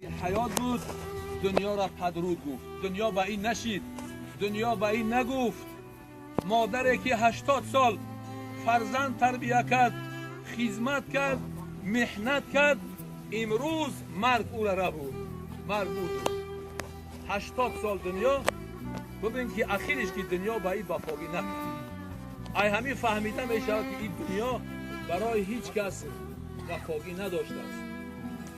حیات بود، دنیا را پدرود گفت. دنیا به این نشید، دنیا به این نگفت. مادری که 80 سال فرزند تربیت کرد، خدمت کرد، محنت کرد، امروز مرگ او را بود. مرگ بود 80 سال دنیا. ببین که اخیرش که دنیا به این وفاگی نکرد. ای همین فهمیده میشه که این دنیا برای هیچ کس وفاگی نداشته است.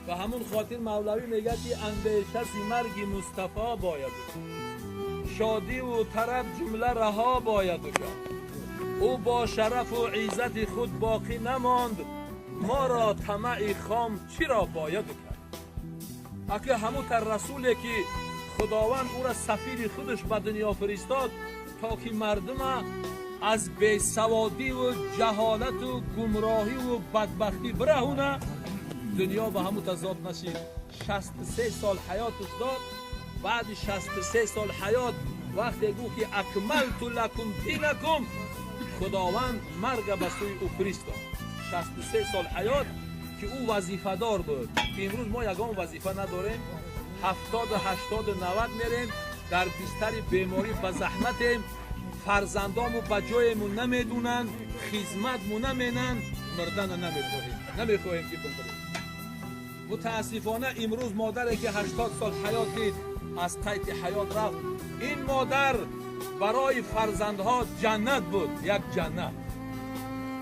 و همون خاطر مولوی میگه که اندیشه مرگ مصطفی باید شادی و طرب جمله رها باید کرد. او با شرف و عزت خود باقی نماند، ما را طمع خام چرا باید کرد. اگه همون رسولی که خداوند او را سفیر خودش به دنیا فرستاد تا که مردم از بیسوادی و جهالت و گمراهی و بدبختی برهونه، دنیا به همون تضاد نشید. 63 سال حیاتش داد. بعد 63 سال حیات وقتی گفت که اکملت لکم دینکم، خداوند مرگ به سوی او فرستاد. 63 سال حیات که او وظیفه دار بود که امروز ما یگان وظیفه نداریم. 70 80 90 میریم در بستر بیماری به زحمتیم، فرزندامو به جایمون نمیدونن، خدمتمون نمینن، مردن نمیخواهیم که بکنیم. متاسفانه امروز مادری که 80 سال حیات دید از قید حیات رفت. این مادر برای فرزندها جنت بود، یک جنت.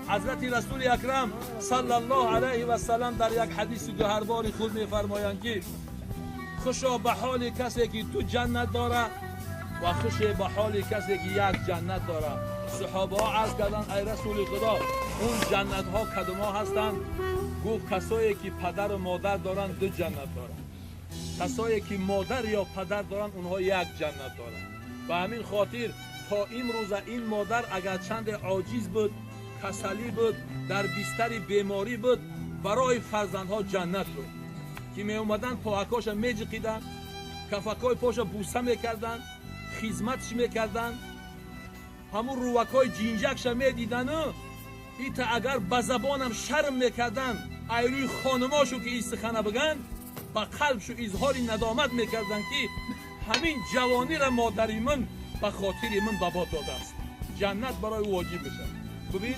حضرت رسول اکرم صلی الله علیه و سلم در یک حدیث گوهرباری خود میفرمایند که خوشا به حال کسی که تو جنت داره و خوش به حال کسی که یک جنت داره. صحابه ها عرض کردند ای رسول خدا، اون جنت ها کدام ها هستند؟ گفت کسایی که پدر و مادر دارن دو جنت دارن. کسایی که مادر یا پدر دارن اونها یک جنت دارن. و همین خاطر تا امروز این مادر اگر چند عاجز بود، کسلی بود، در بستر بیماری بود، برای فرزندها جنت بود که می اومدن پاکاش میجقیدن، کفکای پاش بوسه میکردن، خدمتش میکردن، همون روکای جینجکش میدیدن. ایتا اگر به زبانم شرم میکردن، ایروی خانماشو که استخانه بگن، با قلبشو اظهار ندامت میکردن که همین جوانی را مادری من به خاطر من بابا داده است. جنت برای او واجب میشه. ببین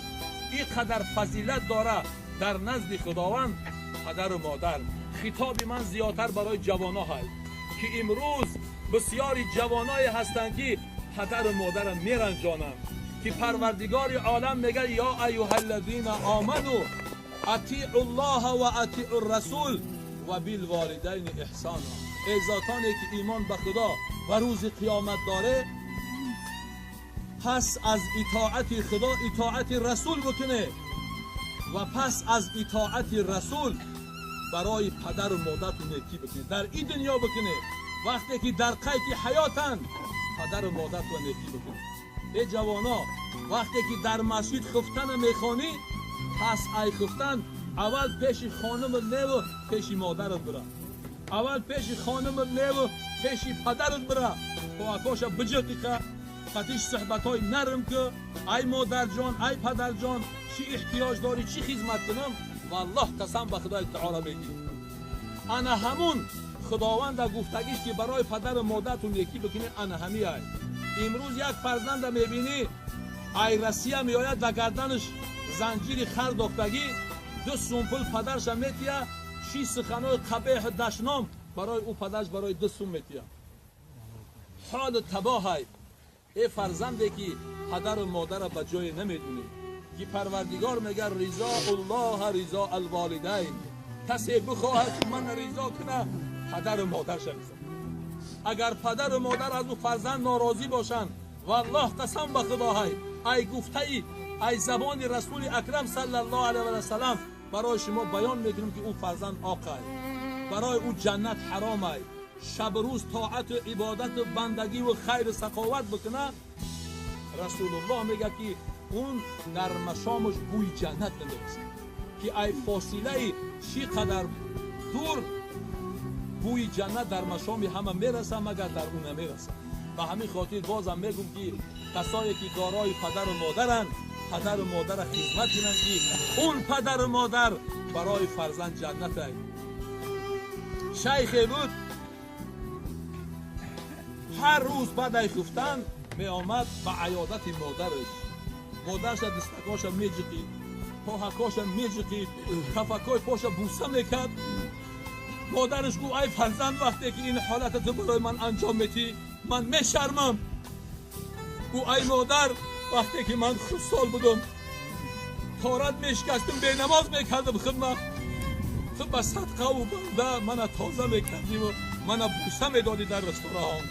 این قدر فضیلت داره در نزد خداوند پدر و مادر. خطاب من زیادتر برای جوانا هست که امروز بسیاری جوانای هستند که پدر و مادر میرنجانند، که پروردگار عالم میگه یا ایها الذین آمنو اطیعوا الله و اطیعوا الرسول و بالوالدین احسانا. ای ذاتانی که ایمان به خدا و روز قیامت داره، پس از اطاعت خدا اطاعت رسول بکنه و پس از اطاعت رسول برای پدر و مادرتون نیکی بکنه، در این دنیا بکنه. وقتی که در قید حیاتن پدر و مادرتون نیکی بکنه. ای جوانا وقتی که در مسجد خفتن میخوانی، پس ای خفتن اول پیش خانم نیو پیش مادرت برا، اول پیش خانم نیو پیش پدرت برا، پاکاش بجقی که قدیش صحبت های نرم که ای مادر جان ای پدر جان چی احتیاج داری، چی خدمت کنم. والله قسم به خدای تعالی میگی انا همون خداوند گفتگیش که برای پدر و مادرتون یکی بکنید انا همی ای. امروز یک فرزند میبینی ای رسیه میآید و گردنش زنجیر خر داختگی، دو سومپل پدرش میتیه، شی سخنای قبیح دشنام برای او پدرش برای دو سوم میتیه. حال تباه های ای فرزنده که پدر و مادر به جای نمیدونی، که پروردگار میگه رضا الله رضا الوالدین. کسی بخواهد من رضا کنه پدر و مادرش میزن. اگر پدر و مادر از او فرزند ناراضی باشن، والله قسم به خدا های ای گفته ای زبان رسول اکرم صلی الله علیه و سلم برای شما بیان میکنم که او فرزند آقا برای او جنت حرام ای. شب روز طاعت و عبادت و بندگی و خیر و سخاوت بکنه، رسول الله میگه که اون در مشامش بوی جنت نمیرسه. که ای فاصله چی قدر دور بوی جنت در مشام همه میرسه مگر در اون نمیرسه. و همین خاطر بازم میگم که کسایی که دارای پدر و مادرن، پدر و مادر خدمت کنن که اون پدر و مادر برای فرزند جنت ای. شیخی بود هر روز بعد از خفتن می آمد به عیادت مادرش دستکاش میجقید پاهکاش میجقید کفکای پاش بوسه میکرد. مادرش گفت ای فرزند وقتی که این حالت تو برای من انجام میدی من میشرمم. گفت ای مادر وقتی که من خردسال بودم تارت میشکستم به نماز میکردم خدمت تو به صدقه و بنده من تازه میکردی و من بوسه میدادی در رستوران.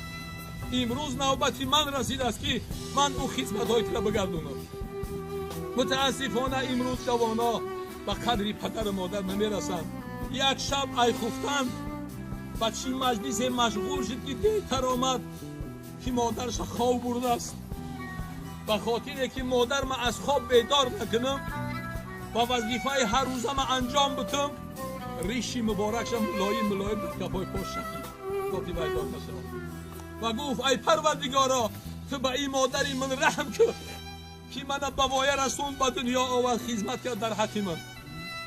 امروز نوبتی من رسید است که من او خدمت های را بگردونم. متاسفانه امروز جوانا به قدری پدر مادر نمیرسند. یک شب ای خفتن بچی مجلس مشغول شد که دیتر آمد که مادرش خواب برده است. به خاطر که مادر ما از خواب بیدار نکنم و وظیفه هر روزه ما انجام بتم ریشی مبارکش ملایم در کفای پاش شکید تا که بیدار نشد و گفت ای پروردگارا تو به این مادری من رحم کن که من بوایه رسون به دنیا آورد خدمت کرد در حق من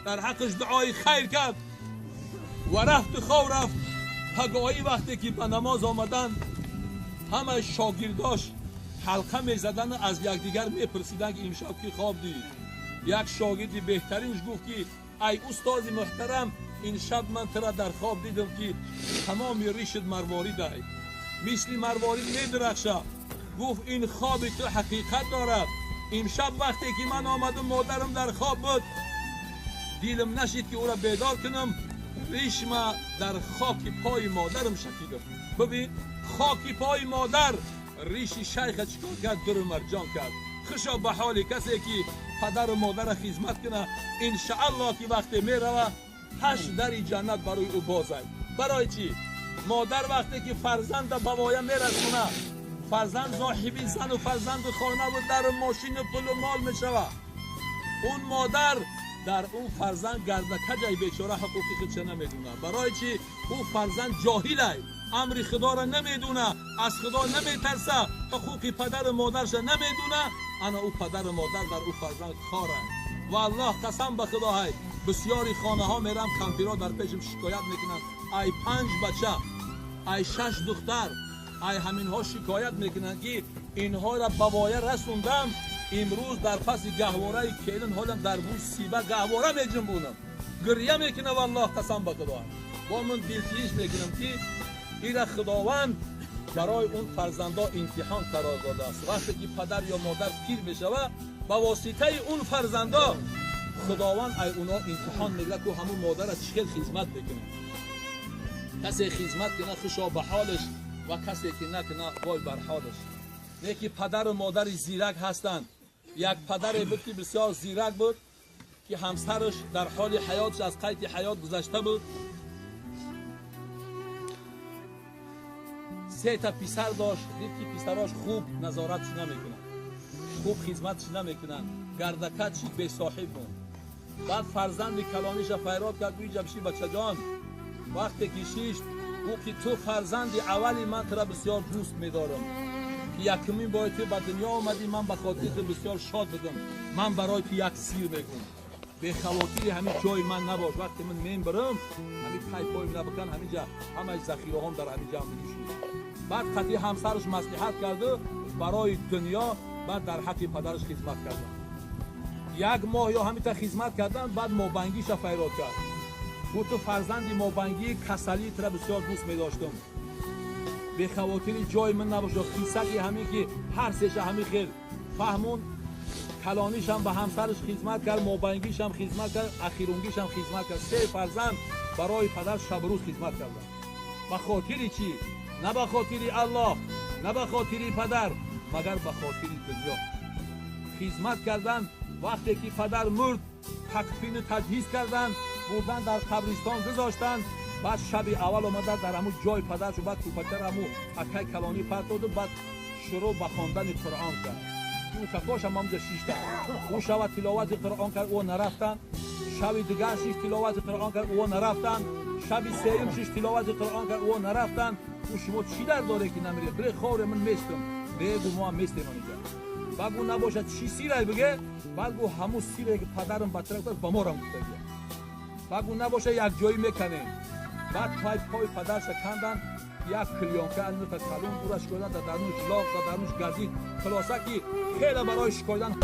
در حقش دعای خیر کرد و رفت خواب رفت. هگاهی وقتی که به نماز آمدن همه شاگرداش حلقه می زدن از یکدیگر می پرسیدن که امشب کی خواب دید. یک شاگردی بهترینش گفت که ای استاد محترم این شب من ترا در خواب دیدم که تمام ریشت مروارید است مثل مروارید می درخشه. گفت این خواب تو حقیقت دارد. امشب وقتی که من آمدم مادرم در خواب بود دیلم نشید که او را بیدار کنم ریش ما در خاک پای مادرم شکیدم. ببین خاک پای مادر ریش شیخ چکار کرد در مرجان کرد. خوشا به حال کسی که پدر و مادر خدمت کنه انشاءالله که وقتی می روه 8 در جنت برای او باز است. برای چی؟ مادر وقتی که فرزند به وایه می رسونه فرزند صاحب زن و فرزند خانه و در ماشین پول و مال می شوه اون مادر در اون فرزند گردکجای بیچاره حقوقی خودش نمیدونه. برای چی؟ اون فرزند جاهله امر خدا را نمیدونه از خدا نمیترسه حقوق پدر و مادرش نمیدونه. انا او پدر و مادر در او فرزند خاره و الله قسم به خدا های بسیاری خانه ها میرم کمپیرا در پیشم شکایت میکنن ای 5 بچه ای 6 دختر ای همین ها شکایت میکنن که اینها را به وایه رسوندم امروز در پس گهواره کیلن حالم در بوی سیبه گهواره میجنبونم گریه میکنه والله قسم به خدا با من دلتیش میکنم که این خداوند برای اون فرزندا امتحان قرار داده است. وقتی که پدر یا مادر پیر بشوه با واسطه اون فرزندا خداوند ای اونا امتحان میگیره که همون مادر از چه خدمت بکنه. کسی خدمت کنه خوشا به حالش و کسی که نکنه وای بر حالش. یکی پدر و مادر زیرک هستند. یک پدر بود که بسیار زیرک بود که همسرش در حال حیاتش از قید حیات گذشته بود. 3 تا پسر داشت. دید که پسراش خوب نظارتش نمیکنن خوب خدمتش نمیکنن گردکچی به صاحب بود. بعد فرزند کلانیش فریاد کرد گوی جمشی بچه جان وقتی کشیش گفت که تو فرزند اولی من تو را بسیار دوست میدارم که یکمین باید تو به دنیا آمدی من به خاطر تو بسیار شاد بدم من برای تو یک سیر میگم به خواطر همین جای من نباش وقتی من میم برم همین پای پایم نبکن همینجا همه ذخیره هم در همینجا میشود. بعد خطی همسرش مصلحت کرده برای دنیا بعد در حق پدرش خدمت کردن 1 ماه یا همین تا خدمت کردن بعد موبنگیش فریاد کرد گفت تو فرزندی موبنگی کسلی تو را بسیار دوست می داشتم به خواطر جای من نباشه خیسکی همین که هر سهش همین خیر فهمون کلانیش هم به همسرش خدمت کرد موبنگیش هم خدمت کرد اخیرونگیش هم خدمت کرد 3 فرزند برای پدر شب روز خدمت کردن. به خاطر چی؟ نه به خاطر الله نه به خاطر پدر مگر به خاطر دنیا خدمت کردن. وقتی که پدر مرد تکفین تجهیز کردن بردن در قبرستان گذاشتن. بعد شب اول اومدن در همون جای پدرش و بعد کوپکر همون اکای کلانی پرت داد و بعد شروع به خواندن قرآن کرد. اون کفاش هم همونجا 6 تا اون شب تلاوت قرآن کرد او نرفتن. شب دیگر 6 تلاوت قرآن کرد او نرفتن. شب سوم 6 تلاوت قرآن کرد او نرفتن. او شما چی در داره که نمیره بره خور من میستم بگو ما هم میستیم اینجا بگو نباشد چی سیره بگه بگو همون سیره که پدرم بچه کرد با ما را گفته بگو نباشه یک جایی میکنه بعد پای پدرش کندن، یک کلیانکه از نفت کلون دورش کردن، در درونش لاغ، در درونش گزید، خلاصه که خیلی برای شکایدن